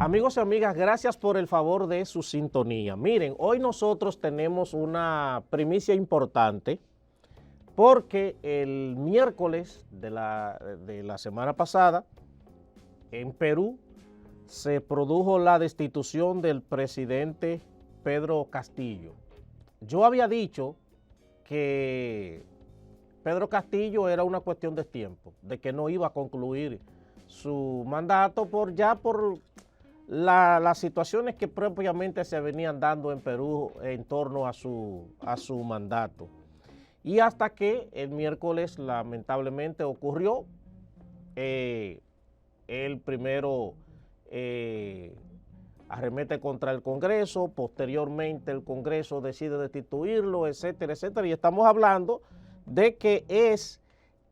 Amigos y amigas, gracias por el favor de su sintonía. Miren, hoy nosotros tenemos una primicia importante porque el miércoles de la semana pasada en Perú se produjo la destitución del presidente Pedro Castillo. Yo había dicho que Pedro Castillo era una cuestión de tiempo, de que no iba a concluir su mandato por las situaciones que propiamente se venían dando en Perú en torno a su mandato. Y hasta que el miércoles lamentablemente ocurrió, él primero arremete contra el Congreso, posteriormente el Congreso decide destituirlo, etcétera, etcétera. Y estamos hablando de que es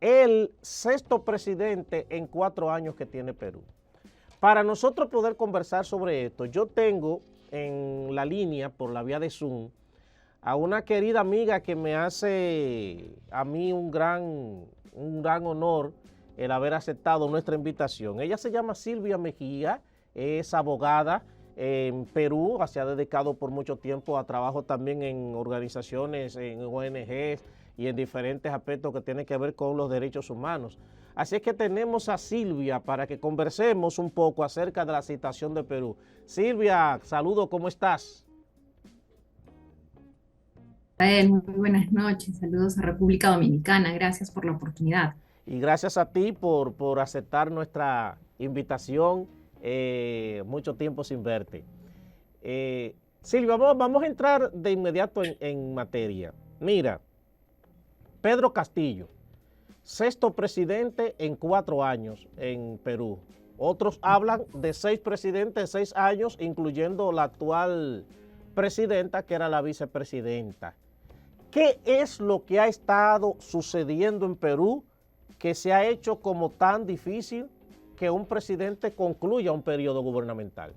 el sexto presidente en 4 años que tiene Perú. Para nosotros poder conversar sobre esto, yo tengo en la línea, por la vía de Zoom, a una querida amiga que me hace a mí un gran honor el haber aceptado nuestra invitación. Ella se llama Silvia Mejía, es abogada en Perú, se ha dedicado por mucho tiempo a trabajo también en organizaciones, en ONGs y en diferentes aspectos que tienen que ver con los derechos humanos. Así es que tenemos a Silvia para que conversemos un poco acerca de la situación de Perú. Silvia, saludo, ¿cómo estás? Muy buenas noches, saludos a República Dominicana, gracias por la oportunidad. Y gracias a ti por aceptar nuestra invitación, mucho tiempo sin verte. Silvia, vamos a entrar de inmediato en materia. Mira, Pedro Castillo, sexto presidente en 4 años en Perú. Otros hablan de 6 presidentes en 6 años, incluyendo la actual presidenta, que era la vicepresidenta. ¿Qué es lo que ha estado sucediendo en Perú que se ha hecho como tan difícil que un presidente concluya un periodo gubernamental?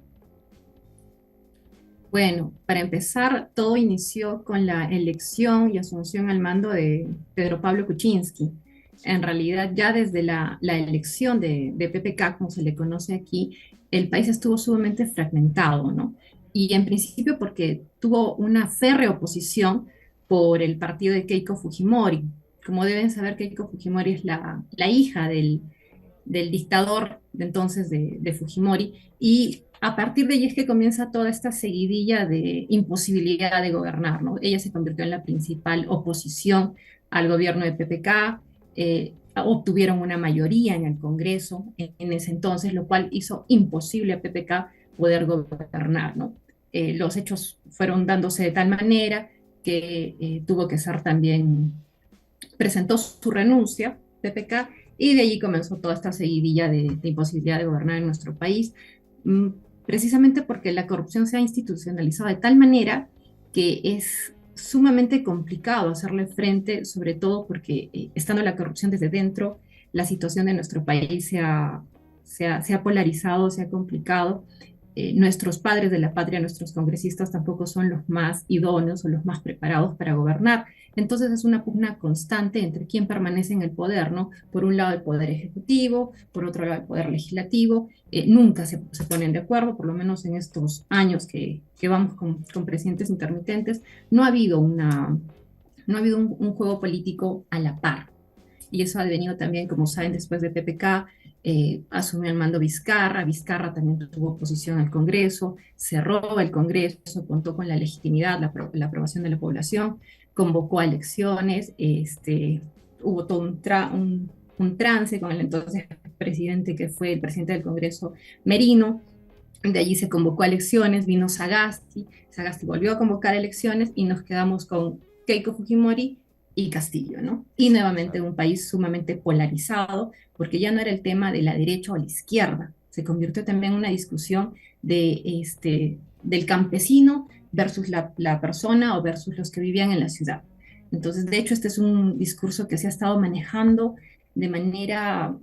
Bueno, para empezar, todo inició con la elección y asunción al mando de Pedro Pablo Kuczynski. En realidad, ya desde la elección de PPK, como se le conoce aquí, el país estuvo sumamente fragmentado, ¿no? Y en principio porque tuvo una férrea oposición por el partido de Keiko Fujimori. Como deben saber, Keiko Fujimori es la hija del dictador de entonces de Fujimori, y a partir de allí es que comienza toda esta seguidilla de imposibilidad de gobernar, ¿no? Ella se convirtió en la principal oposición al gobierno de PPK, obtuvieron una mayoría en el Congreso en ese entonces, lo cual hizo imposible a PPK poder gobernar, ¿no? Los hechos fueron dándose de tal manera que tuvo que ser también, presentó su renuncia, PPK, y de allí comenzó toda esta seguidilla de imposibilidad de gobernar en nuestro país, mm, precisamente porque la corrupción se ha institucionalizado de tal manera que es sumamente complicado hacerle frente, sobre todo porque estando la corrupción desde dentro, la situación de nuestro país se ha polarizado, se ha complicado. Nuestros padres de la patria, nuestros congresistas tampoco son los más idóneos o los más preparados para gobernar. Entonces es una pugna constante entre quién permanece en el poder, ¿no? Por un lado el poder ejecutivo, por otro lado el poder legislativo. Nunca se ponen de acuerdo, por lo menos en estos años que vamos con presidentes intermitentes, no ha habido, no ha habido un juego político a la par. Y eso ha venido también, como saben, después de PPK, asumió el mando Vizcarra. Vizcarra también tuvo oposición al Congreso, cerró el Congreso, contó con la legitimidad, la aprobación de la población, convocó a elecciones, hubo todo un trance con el entonces presidente, que fue el presidente del Congreso, Merino. De allí se convocó a elecciones, vino Sagasti volvió a convocar elecciones y nos quedamos con Keiko Fujimori y Castillo, ¿no? Y nuevamente un país sumamente polarizado, porque ya no era el tema de la derecha o la izquierda, se convirtió también en una discusión del campesino versus la persona o versus los que vivían en la ciudad. Entonces, de hecho, este es un discurso que se ha estado manejando de manera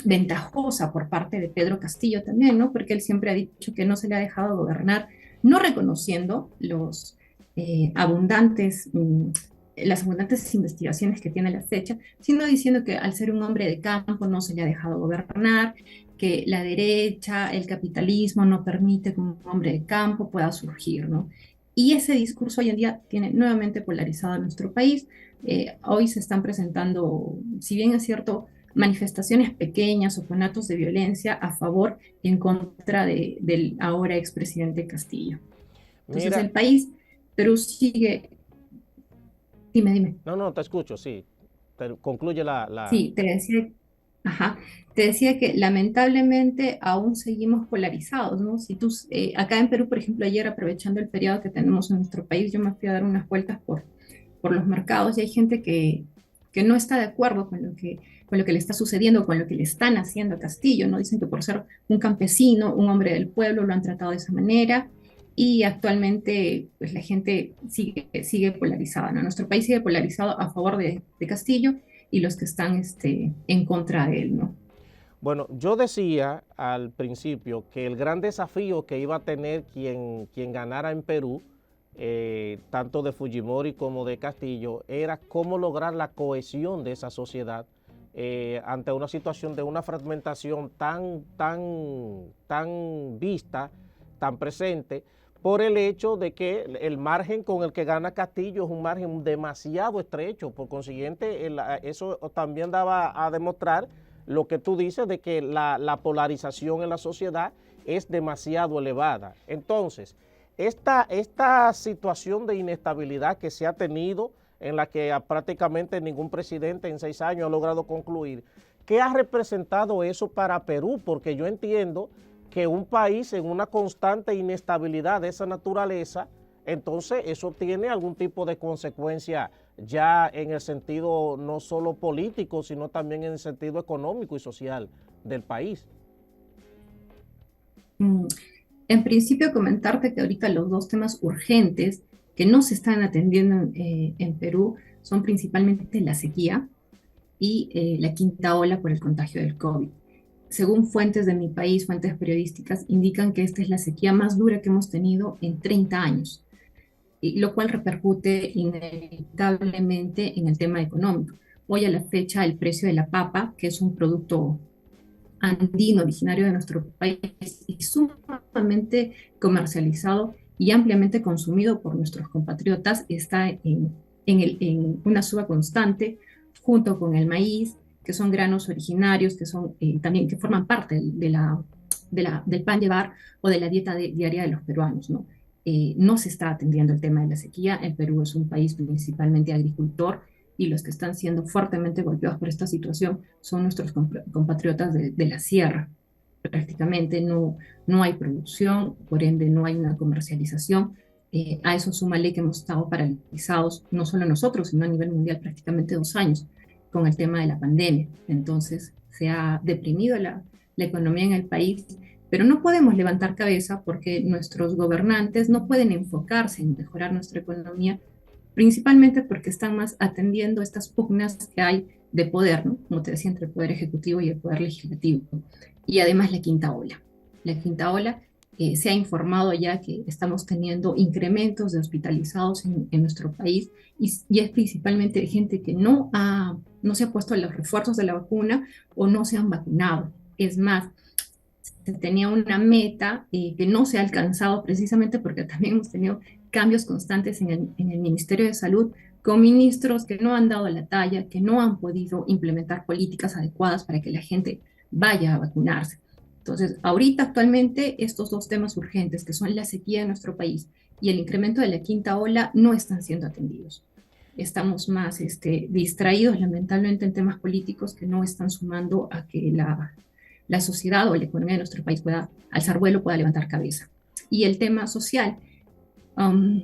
ventajosa por parte de Pedro Castillo también, ¿no? Porque él siempre ha dicho que no se le ha dejado gobernar, no reconociendo abundantes las abundantes investigaciones que tiene a la fecha, sino diciendo que al ser un hombre de campo no se le ha dejado gobernar, que la derecha, el capitalismo no permite que un hombre de campo pueda surgir, ¿no? Y ese discurso hoy en día tiene nuevamente polarizado a nuestro país. Hoy se están presentando, si bien es cierto, manifestaciones pequeñas o con actos de violencia a favor y en contra del ahora expresidente Castillo. Entonces Mira, el país, Perú sigue, dime, dime. no, no, te escucho, sí. Concluye Sí, ajá, te decía que lamentablemente aún seguimos polarizados, ¿no? Si tú, acá en Perú, por ejemplo, ayer aprovechando el feriado que tenemos en nuestro país, yo me fui a dar unas vueltas por los mercados y hay gente que no está de acuerdo con lo que le está sucediendo, con lo que le están haciendo a Castillo, ¿no? Dicen que por ser un campesino, un hombre del pueblo, lo han tratado de esa manera y actualmente pues la gente sigue polarizada, ¿no? Nuestro país sigue polarizado a favor de Castillo y los que están en contra de él, ¿no? Bueno, yo decía al principio que el gran desafío que iba a tener quien ganara en Perú, tanto de Fujimori como de Castillo, era cómo lograr la cohesión de esa sociedad ante una situación de una fragmentación tan vista, tan presente, por el hecho de que el margen con el que gana Castillo es un margen demasiado estrecho. Por consiguiente, eso también daba a demostrar lo que tú dices de que la polarización en la sociedad es demasiado elevada. Entonces, esta situación de inestabilidad que se ha tenido, en la que prácticamente ningún presidente en 6 años ha logrado concluir, ¿qué ha representado eso para Perú? Porque yo entiendo que un país en una constante inestabilidad de esa naturaleza, entonces eso tiene algún tipo de consecuencia ya en el sentido no solo político, sino también en el sentido económico y social del país. Mm, En principio, comentarte que ahorita los dos temas urgentes que no se están atendiendo en Perú son principalmente la sequía y la quinta ola por el contagio del COVID. Según fuentes de mi país, fuentes periodísticas, indican que esta es la sequía más dura que hemos tenido en 30 años, y lo cual repercute inevitablemente en el tema económico. Hoy a la fecha, el precio de la papa, que es un producto andino originario de nuestro país y sumamente comercializado y ampliamente consumido por nuestros compatriotas, está en una suba constante junto con el maíz, que son granos originarios, que son también que forman parte del pan llevar o de la dieta diaria de los peruanos, ¿no? No se está atendiendo el tema de la sequía. El Perú es un país principalmente agricultor y los que están siendo fuertemente golpeados por esta situación son nuestros compatriotas de la sierra. Prácticamente no hay producción, por ende no hay una comercialización. A eso súmale que hemos estado paralizados, no solo nosotros, sino a nivel mundial prácticamente 2 años con el tema de la pandemia. Entonces se ha deprimido la economía en el país, pero no podemos levantar cabeza porque nuestros gobernantes no pueden enfocarse en mejorar nuestra economía, principalmente porque están más atendiendo estas pugnas que hay de poder, ¿no? Como te decía, entre el poder ejecutivo y el poder legislativo. Y además la quinta ola. La quinta ola, se ha informado ya que estamos teniendo incrementos de hospitalizados en nuestro país y es principalmente gente que no se ha puesto los refuerzos de la vacuna o no se han vacunado. Es más, se tenía una meta que no se ha alcanzado precisamente porque también hemos tenido cambios constantes en el Ministerio de Salud con ministros que no han dado la talla, que no han podido implementar políticas adecuadas para que la gente vaya a vacunarse. Entonces, ahorita actualmente estos dos temas urgentes, que son la sequía en nuestro país y el incremento de la quinta ola, no están siendo atendidos. Estamos más distraídos, lamentablemente, en temas políticos que no están sumando a que la sociedad o la economía de nuestro país pueda alzar vuelo, pueda levantar cabeza. Y el tema social, um,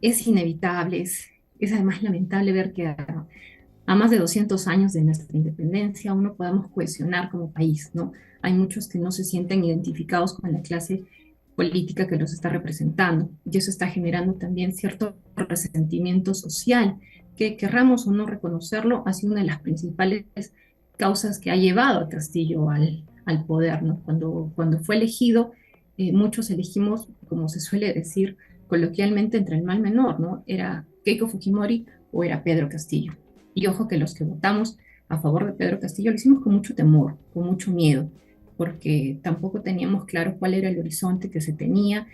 es inevitable, es además lamentable ver que a más de 200 años de nuestra independencia aún no podamos cohesionar como país, ¿no? Hay muchos que no se sienten identificados con la clase política que los está representando y eso está generando también cierto resentimiento social que, querramos o no reconocerlo, ha sido una de las principales causas que ha llevado a Castillo al poder, ¿no? Cuando fue elegido, muchos elegimos, como se suele decir coloquialmente, entre el mal menor, ¿no? Era Keiko Fujimori o era Pedro Castillo. Y ojo que los que votamos a favor de Pedro Castillo lo hicimos con mucho temor, con mucho miedo, porque tampoco teníamos claro cuál era el horizonte que se tenía.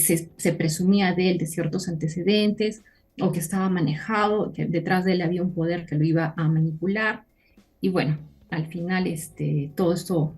Se presumía de él de ciertos antecedentes o que estaba manejado, que detrás de él había un poder que lo iba a manipular. Y bueno, al final todo esto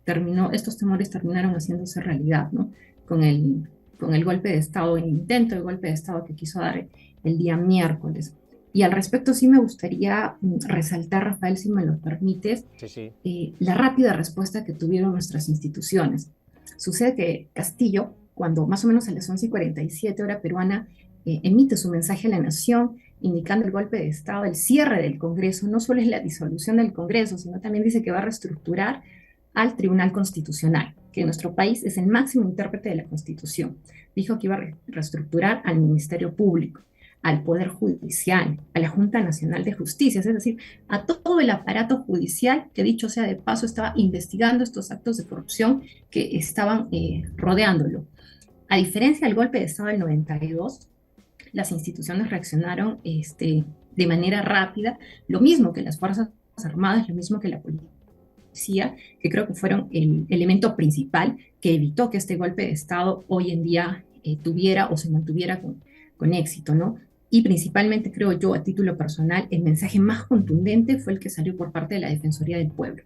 terminó, estos temores terminaron haciéndose realidad, ¿no? Con con el golpe de Estado, el intento de golpe de Estado que quiso dar el día miércoles. Y al respecto sí me gustaría resaltar, Rafael, si me lo permites, Sí, sí. la rápida respuesta que tuvieron nuestras instituciones. Sucede que Castillo, cuando más o menos a las 11:47 hora peruana, emite su mensaje a la nación indicando el golpe de Estado, el cierre del Congreso, no solo es la disolución del Congreso, sino también dice que va a reestructurar al Tribunal Constitucional, que en nuestro país es el máximo intérprete de la Constitución. Dijo que iba a reestructurar al Ministerio Público, al Poder Judicial, a la Junta Nacional de Justicia, es decir, a todo el aparato judicial que, dicho sea de paso, estaba investigando estos actos de corrupción que estaban rodeándolo. A diferencia del golpe de Estado del 92, las instituciones reaccionaron de manera rápida, lo mismo que las Fuerzas Armadas, lo mismo que la policía, que creo que fueron el elemento principal que evitó que este golpe de Estado hoy en día tuviera o se mantuviera con éxito, ¿no? Y principalmente, creo yo, a título personal, el mensaje más contundente fue el que salió por parte de la Defensoría del Pueblo,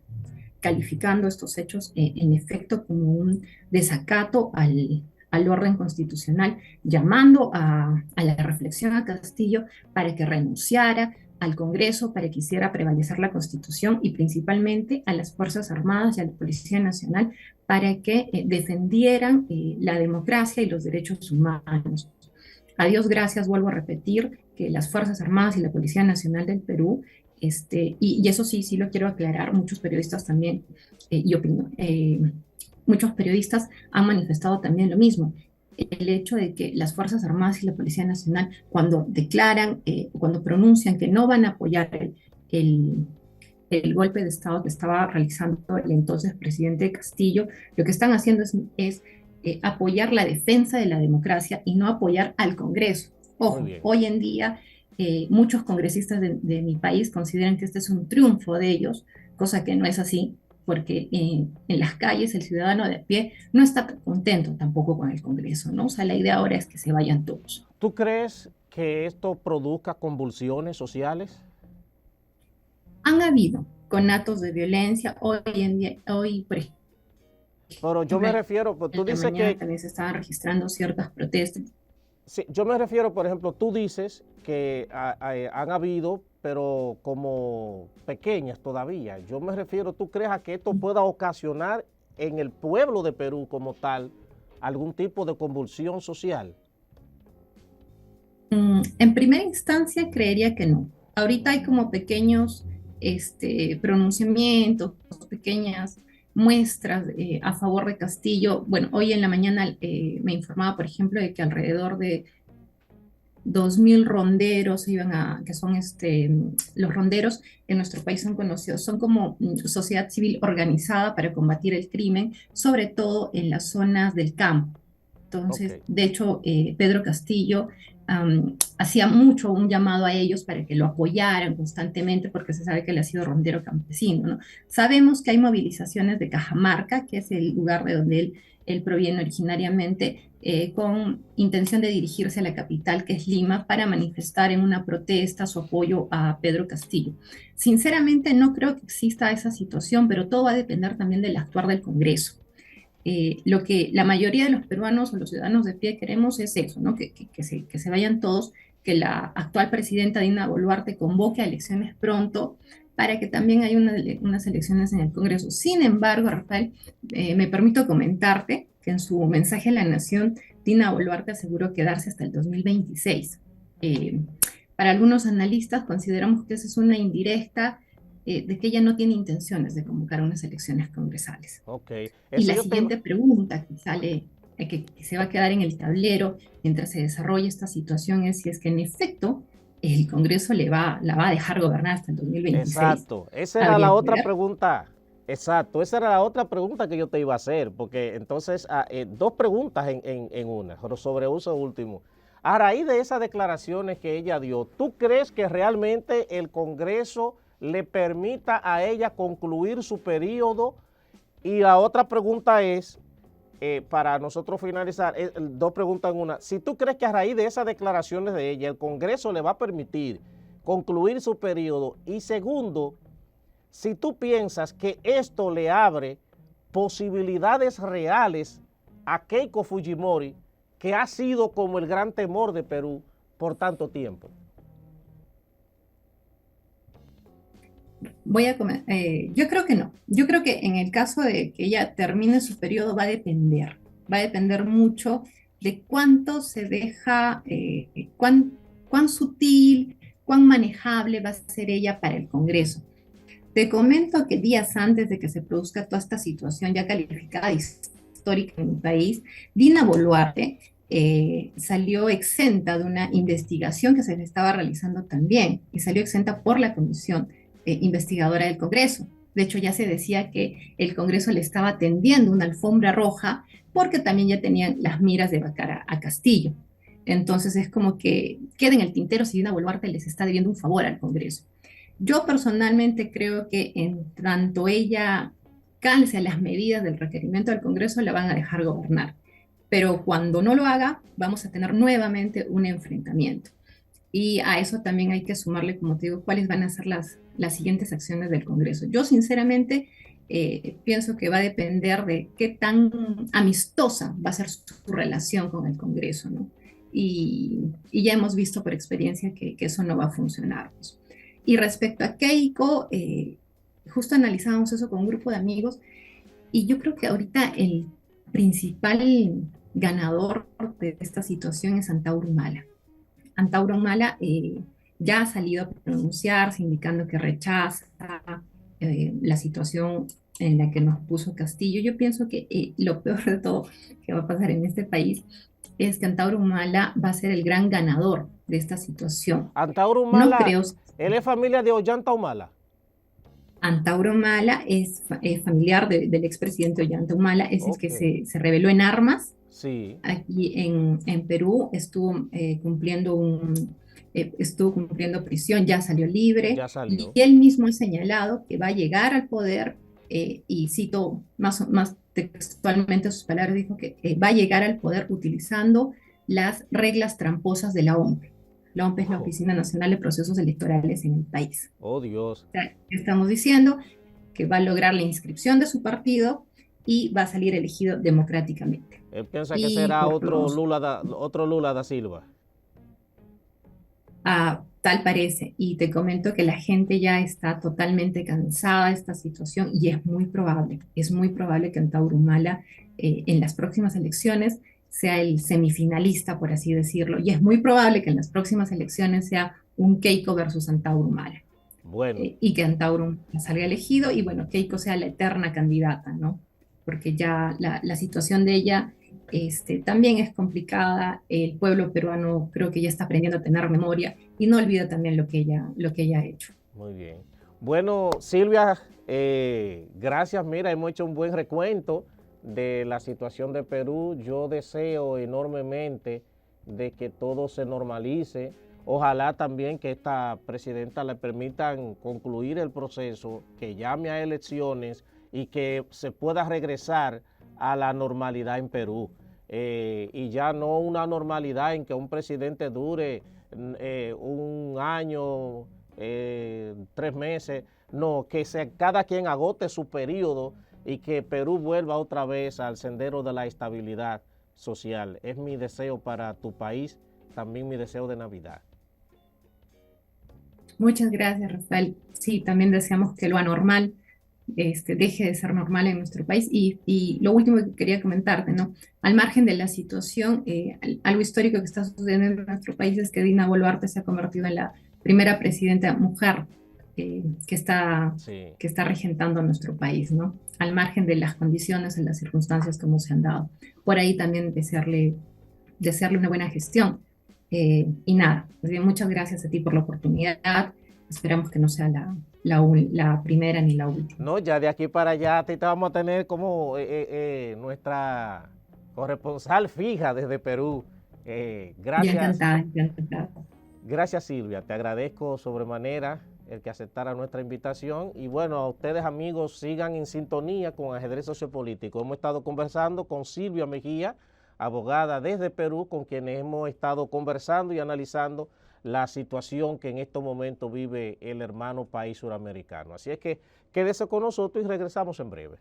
calificando estos hechos en efecto como un desacato al orden constitucional, llamando a la reflexión a Castillo para que renunciara, al Congreso para que hiciera prevalecer la Constitución y principalmente a las Fuerzas Armadas y a la Policía Nacional para que defendieran la democracia y los derechos humanos. A Dios gracias, vuelvo a repetir, que las Fuerzas Armadas y la Policía Nacional del Perú, y eso sí, sí lo quiero aclarar, muchos periodistas también, muchos periodistas han manifestado también lo mismo, el hecho de que las Fuerzas Armadas y la Policía Nacional, cuando declaran, cuando pronuncian que no van a apoyar el golpe de Estado que estaba realizando el entonces presidente Castillo, lo que están haciendo es apoyar la defensa de la democracia y no apoyar al Congreso. Muy Ojo, bien. hoy en día muchos congresistas de mi país consideran que este es un triunfo de ellos, cosa que no es así, porque en las calles el ciudadano de a pie no está contento tampoco con el Congreso, ¿no? O sea, la idea ahora es que se vayan todos. ¿Tú crees que esto produzca convulsiones sociales? Han habido conatos de violencia, hoy en día, hoy, por Pero yo ejemplo, me refiero, pues tú en la dices mañana que, también se estaban registrando ciertas protestas. sí, yo me refiero, por ejemplo, tú dices que han habido, pero como pequeñas todavía. Yo me refiero, ¿tú crees a que esto pueda ocasionar en el pueblo de Perú como tal algún tipo de convulsión social? En primera instancia creería que no. Ahorita hay como pequeños pronunciamientos, pequeñas muestras a favor de Castillo. Bueno, hoy en la mañana me informaba, por ejemplo, de que alrededor de 2000 ronderos iban que son los ronderos en nuestro país son conocidos, son como sociedad civil organizada para combatir el crimen, sobre todo en las zonas del campo. Ok, Entonces, de hecho, Pedro Castillo hacía mucho un llamado a ellos para que lo apoyaran constantemente porque se sabe que él ha sido rondero campesino, ¿no? Sabemos que hay movilizaciones de Cajamarca, que es el lugar de donde él proviene originariamente, con intención de dirigirse a la capital, que es Lima, para manifestar en una protesta su apoyo a Pedro Castillo. Sinceramente, no creo que exista esa situación, pero todo va a depender también del actuar del Congreso. Lo que la mayoría de los peruanos o los ciudadanos de pie queremos es eso, ¿no? Que se vayan todos, que la actual presidenta Dina Boluarte convoque a elecciones pronto para que también haya unas elecciones en el Congreso. Sin embargo, Rafael, me permito comentarte que en su mensaje a la Nación, Dina Boluarte aseguró quedarse hasta el 2026. Eh, para algunos analistas consideramos que esa es una indirecta de que ella no tiene intenciones de convocar unas elecciones congresales. ok. Y Eso la yo te iba, siguiente pregunta que sale, que se va a quedar en el tablero mientras se desarrolla esta situación es si es que en efecto el Congreso la va a dejar gobernar hasta el 2026. exacto, esa era la Habría que otra ver. pregunta. Exacto, esa era la otra pregunta que yo te iba a hacer, porque entonces, dos preguntas en una, pero sobre uso último. A raíz de esas declaraciones que ella dio, ¿tú crees que realmente el Congreso le permita a ella concluir su periodo Y la otra pregunta es, para nosotros finalizar, dos preguntas en una. Si tú crees que a raíz de esas declaraciones de ella, el Congreso le va a permitir concluir su periodo. Y segundo, si tú piensas que esto le abre posibilidades reales a Keiko Fujimori, que ha sido como el gran temor de Perú por tanto tiempo. Yo creo que no. Yo creo que en el caso de que ella termine su periodo va a depender mucho de cuánto se deja, cuán sutil, cuán manejable va a ser ella para el Congreso. Te comento que días antes de que se produzca toda esta situación ya calificada de histórica en mi país, Dina Boluarte salió exenta de una investigación que se le estaba realizando también, y salió exenta por la Comisión Investigadora del Congreso. De hecho, ya se decía que el Congreso le estaba tendiendo una alfombra roja porque también ya tenían las miras de vacar a Castillo. Entonces es como que queda en el tintero si Dina Boluarte les está debiendo un favor al Congreso. Yo personalmente creo que en tanto ella calce a las medidas del requerimiento del Congreso, la van a dejar gobernar. Pero cuando no lo haga, vamos a tener nuevamente un enfrentamiento. Y a eso también hay que sumarle, como te digo, cuáles van a ser las siguientes acciones del Congreso. Yo sinceramente pienso que va a depender de qué tan amistosa va a ser su relación con el Congreso, ¿no? Y ya hemos visto por experiencia que eso no va a funcionar, pues. Y respecto a Keiko, justo analizábamos eso con un grupo de amigos y yo creo que ahorita el principal ganador de esta situación es Antauro Humala. Antauro Humala ya ha salido a pronunciarse indicando que rechaza la situación en la que nos puso Castillo. Yo pienso que lo peor de todo que va a pasar en este país es que Antauro Humala va a ser el gran ganador de esta situación. Antauro No Humala, creo. él es familia de Ollanta Humala. Antauro Humala es familiar del expresidente Ollanta Humala, es el Ok, que se rebeló en armas sí, aquí en Perú, estuvo cumpliendo prisión, ya salió libre, ya y salió. él mismo ha señalado que va a llegar al poder, y cito más textualmente sus palabras, dijo que va a llegar al poder utilizando las reglas tramposas de la OMP. La OMP es la Oh, Oficina Nacional de Procesos Electorales en el país. oh Dios. O sea, estamos diciendo que va a lograr la inscripción de su partido y va a salir elegido democráticamente. Él piensa que Y será por los, otro Lula da Silva. tal parece, y te comento que la gente ya está totalmente cansada de esta situación y es muy probable que Antauro Humala en las próximas elecciones sea el semifinalista, por así decirlo, y es muy probable que en las próximas elecciones sea un Keiko versus Antauro Humala. Bueno, Y que Antauro salga elegido y bueno, Keiko sea la eterna candidata, ¿no? Porque ya la situación de ella también es complicada, el pueblo peruano creo que ya está aprendiendo a tener memoria y no olvida también lo que ella ha hecho. muy bien. Bueno, Silvia, gracias. Mira, hemos hecho un buen recuento de la situación de Perú. Yo deseo enormemente de que todo se normalice. Ojalá también que esta presidenta le permitan concluir el proceso, que llame a elecciones y que se pueda regresar a la normalidad en Perú. Y ya no una normalidad en que un presidente dure un año, 3 meses, no, que cada quien agote su periodo y que Perú vuelva otra vez al sendero de la estabilidad social. Es mi deseo para tu país, también mi deseo de Navidad. Muchas gracias, Rafael. Sí, también deseamos que lo anormal deje de ser normal en nuestro país. Y lo último que quería comentarte, ¿no? Al margen de la situación, algo histórico que está sucediendo en nuestro país es que Dina Boluarte se ha convertido en la primera presidenta mujer Sí, que está regentando nuestro país, ¿no? Al margen de las condiciones, en las circunstancias como se han dado. Por ahí también desearle una buena gestión. Y nada, pues bien, muchas gracias a ti por la oportunidad. Esperamos que no sea la primera ni la última. no, ya de aquí para allá a ti te vamos a tener como nuestra corresponsal fija desde Perú. Ya Gracias. encantada, ya encantada. Gracias, Silvia, te agradezco sobremanera el que aceptara nuestra invitación. Y bueno, a ustedes amigos, sigan en sintonía con Ajedrez Sociopolítico. Hemos estado conversando con Silvia Mejía, abogada desde Perú, con quienes hemos estado conversando y analizando la situación que en estos momentos vive el hermano país suramericano. Así es que quédese con nosotros y regresamos en breve.